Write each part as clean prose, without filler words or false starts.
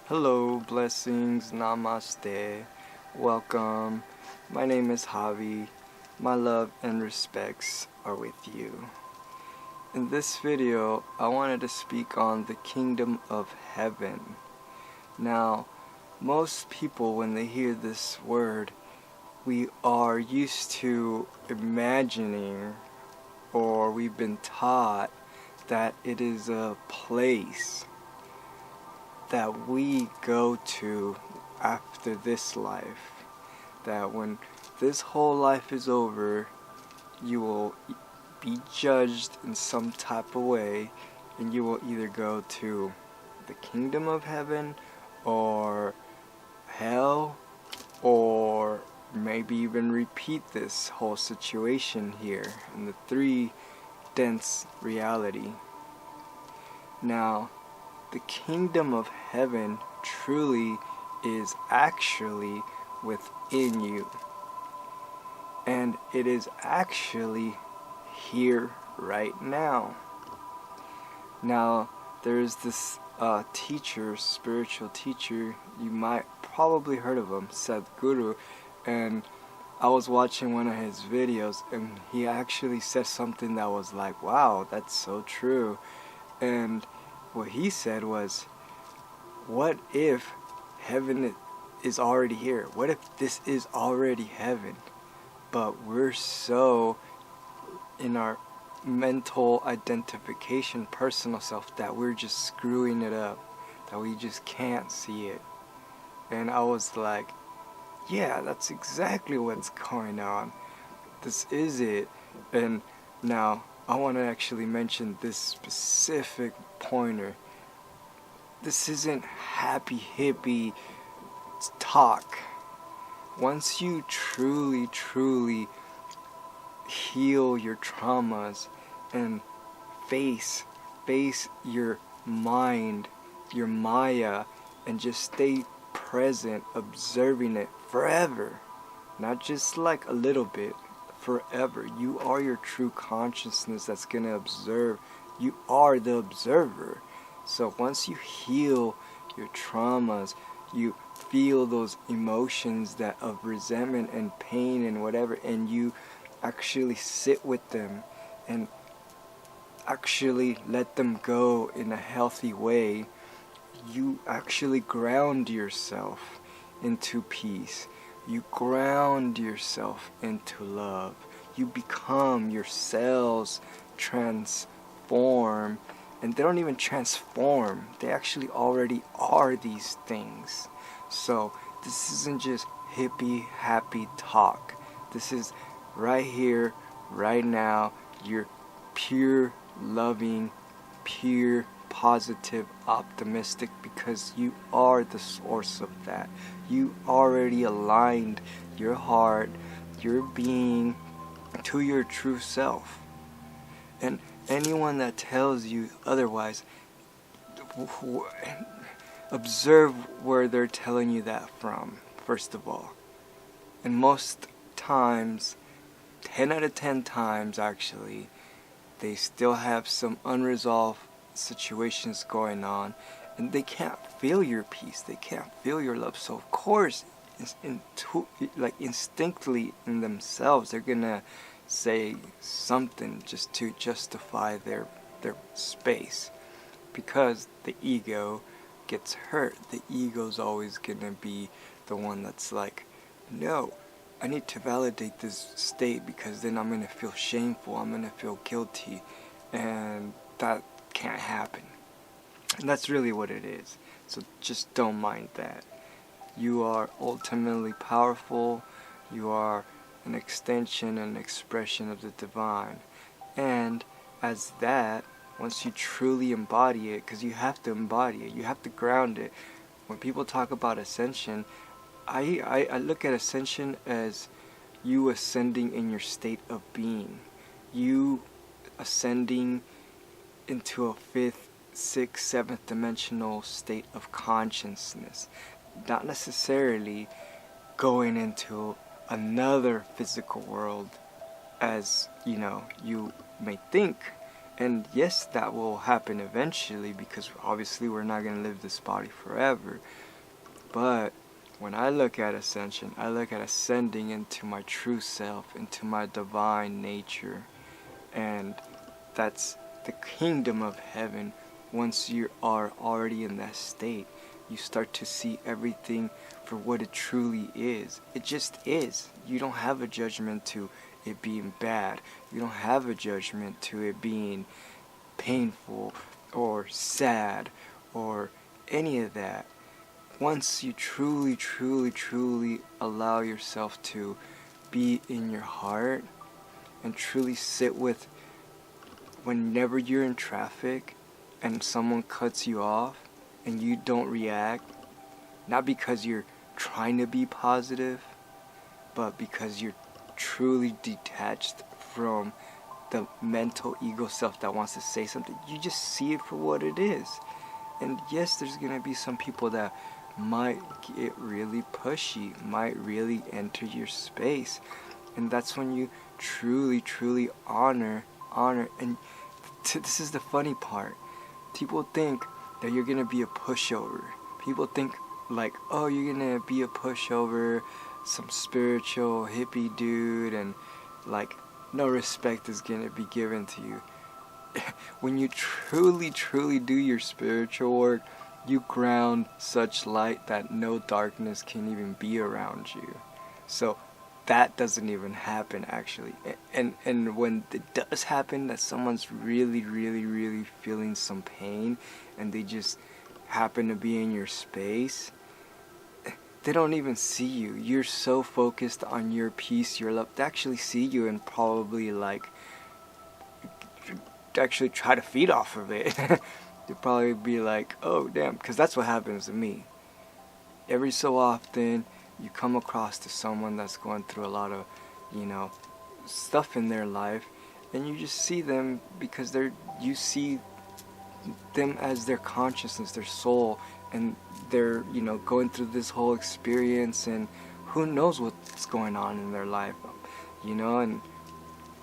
Hello, blessings, Namaste, welcome. My name is Javi. My love and respects are with you. In this video, I wanted to speak on the kingdom of heaven. Now, most people, when they hear this word, we are used to imagining, or we've been taught that it is a place that we go to after this life, that when this whole life is over, you will be judged in some type of way, and you will either go to the kingdom of heaven or hell, or maybe even repeat this whole situation here in the three dense reality. Now, the kingdom of heaven truly is actually within you. And it is actually here right now. Now, there's this teacher, spiritual teacher, you might probably heard of him, Sadhguru, and I was watching one of his videos and he actually said something that was like, wow, that's so true. And what he said was, what if heaven is already here? What if this is already heaven? But we're so in our mental identification, personal self, that we're just screwing it up, that we just can't see it. And I was like, yeah, that's exactly what's going on. This is it. And now I want to actually mention this specific pointer. This isn't happy hippie talk. Once you truly heal your traumas and face your mind, your Maya, and just stay present, observing it forever, not just like a little bit, forever. You are your true consciousness that's going to observe. You are the observer. So once you heal your traumas, you feel those emotions that of resentment and pain and whatever, and you actually sit with them and actually let them go in a healthy way, you actually ground yourself into peace. You ground yourself into love. You become, your cells transform, and they don't even transform, they actually already are these things. So this isn't just hippie happy talk. This is right here, right now. You're pure loving, pure positive, optimistic, because you are the source of that. You already aligned your heart, your being, to your true self. And anyone that tells you otherwise, observe where they're telling you that from, first of all. And most times, 10 out of 10 times actually, they still have some unresolved situations going on, and they can't feel your peace, they can't feel your love. So of course, instinctively in themselves, they're gonna say something just to justify their space, because the ego gets hurt. The ego's always gonna be the one that's like, no, I need to validate this state, because then I'm gonna feel shameful, I'm gonna feel guilty, and that can't happen. And that's really what it is. So just don't mind that. You are ultimately powerful. You are an extension and expression of the divine. And as that, once you truly embody it, because you have to embody it, you have to ground it. When people talk about ascension, I look at ascension as you ascending in your state of being. you ascending into a fifth, sixth, seventh dimensional state of consciousness. Not necessarily going into another physical world as, you may think. And yes, that will happen eventually, because obviously we're not going to live this body forever. But when I look at ascension, I look at ascending into my true self, into my divine nature. And that's the kingdom of heaven. Once you are already in that state, you start to see everything for what it truly is. It just is. You don't have a judgment to it being bad. You don't have a judgment to it being painful or sad or any of that. Once you truly, truly, truly allow yourself to be in your heart and truly sit with, whenever you're in traffic and someone cuts you off and you don't react, not because you're trying to be positive, but because you're truly detached from the mental ego self that wants to say something. You just see it for what it is. And yes, there's going to be some people that might get really pushy, might really enter your space. And that's when you truly, truly honor. And this is the funny part. People think that you're going to be a pushover. People think like, oh, you're going to be a pushover, some spiritual hippie dude, and like no respect is going to be given to you. When you truly, truly do your spiritual work, you ground such light that no darkness can even be around you. So that doesn't even happen, actually. And when it does happen, that someone's really, really, really feeling some pain and they just happen to be in your space, they don't even see you. You're so focused on your peace, your love. They actually see you and probably like actually try to feed off of it. They'll probably be like, oh damn, because that's what happens to me. Every so often you come across to someone that's going through a lot of, stuff in their life, and you just see them because you see them as their consciousness, their soul, and they're, going through this whole experience, and who knows what's going on in their life, and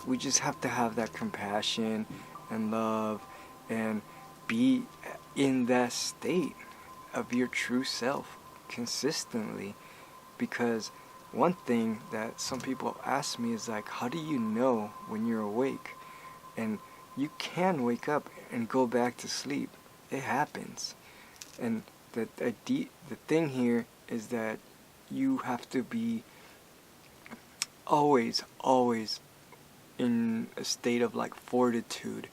we just have to have that compassion and love and be in that state of your true self consistently. Because one thing that some people ask me is like, how do you know when you're awake? And you can wake up and go back to sleep. It happens. And the thing here is that you have to be always in a state of like fortitude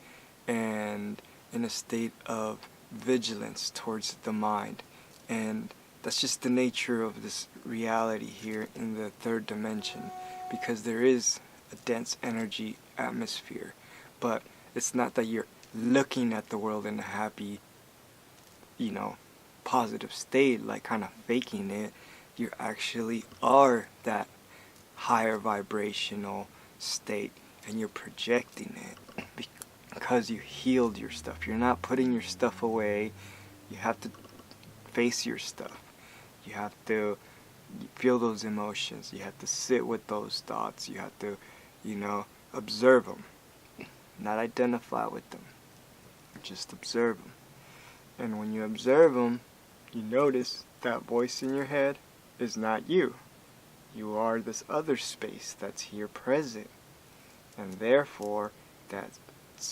and in a state of vigilance towards the mind. And that's just the nature of this reality here in the third dimension, because there is a dense energy atmosphere. But it's not that you're looking at the world in a happy, positive state, like kind of faking it. You actually are that higher vibrational state, and you're projecting it because you healed your stuff. You're not putting your stuff away. You have to face your stuff. You have to feel those emotions. You have to sit with those thoughts. You have to, observe them. Not identify with them. Just observe them. And when you observe them, you notice that voice in your head is not you. You are this other space that's here present. And therefore, that's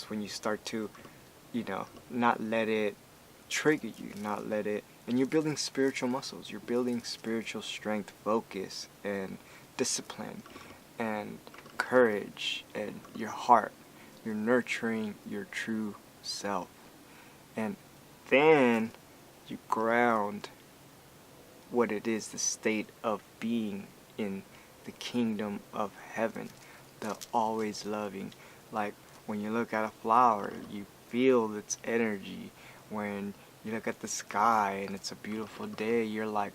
when you start to, not let it trigger you, not let it. And you're building spiritual muscles. You're building spiritual strength, focus, and discipline, and courage, and your heart. You're nurturing your true self. And then you ground what it is, the state of being in the kingdom of heaven, the always loving. Like when you look at a flower, you feel its energy. When you look at the sky and it's a beautiful day, you're like,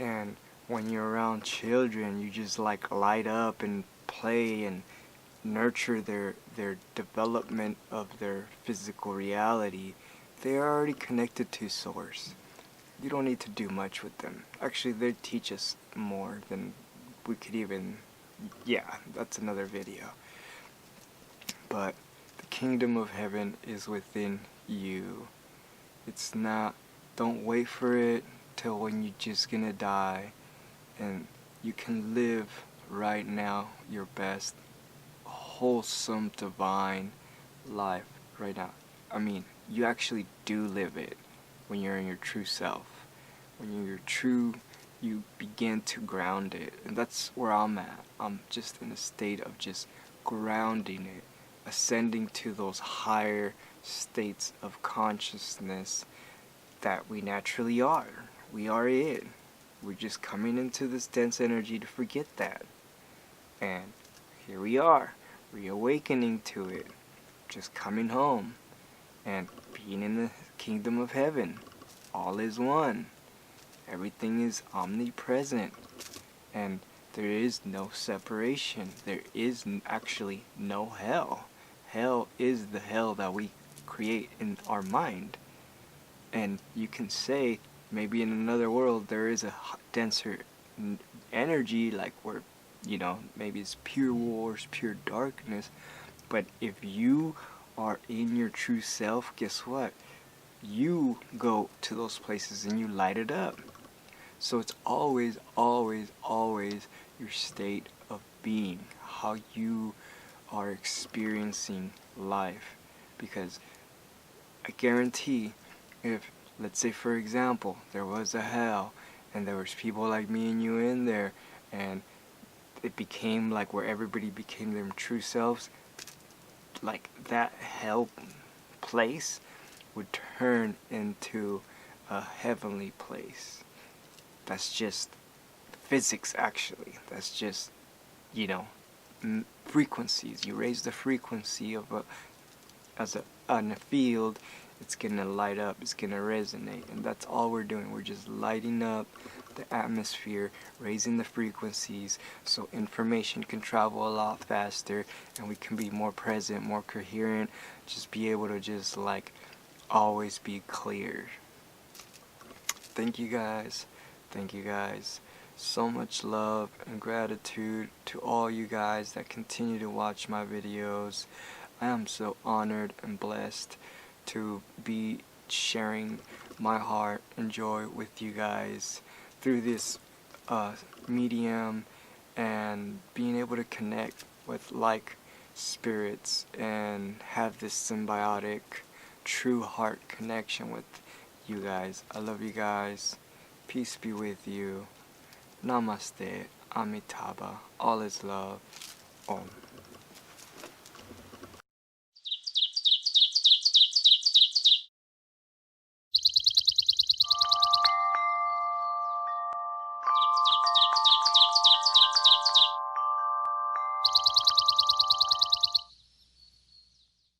And when you're around children, you just like light up and play and nurture their development of their physical reality. They are already connected to source. You don't need to do much with them. Actually, they teach us more than we could even, yeah, that's another video. But the kingdom of heaven is within you. It's not, don't wait for it till when you're just gonna die, and you can live right now your best wholesome divine life right now. I mean, you actually do live it when you're in your true self. When you're true, you begin to ground it, and that's where I'm at. I'm just in a state of just grounding it, ascending to those higher states of consciousness that we naturally are. We are it. We're just coming into this dense energy to forget that. And here we are, reawakening to it, just coming home, and being in the kingdom of heaven. All is one. Everything is omnipresent. And there is no separation. There is actually no hell. Hell is the hell that we create in our mind. And you can say, maybe in another world there is a denser energy, like where, you know, maybe it's pure wars, pure darkness. But if you are in your true self, guess what? You go to those places and you light it up. So it's always, always, always your state of being, how you are experiencing life. Because I guarantee, if, let's say for example, there was a hell and there was people like me and you in there, and it became like where everybody became their true selves, like that hell place would turn into a heavenly place. That's just physics, actually. That's just, you know, frequencies. You raise the frequency of on a field, it's gonna light up, it's gonna resonate, and that's all we're doing. We're just lighting up the atmosphere, raising the frequencies, so information can travel a lot faster, and we can be more present, more coherent, just be able to just like always be clear. Thank you guys. Thank you guys. So much love and gratitude to all you guys that continue to watch my videos. I am so honored and blessed to be sharing my heart and joy with you guys through this medium, and being able to connect with like spirits and have this symbiotic true heart connection with you guys. I love you guys. Peace be with you. Namaste. Amitabah. All is love. Om.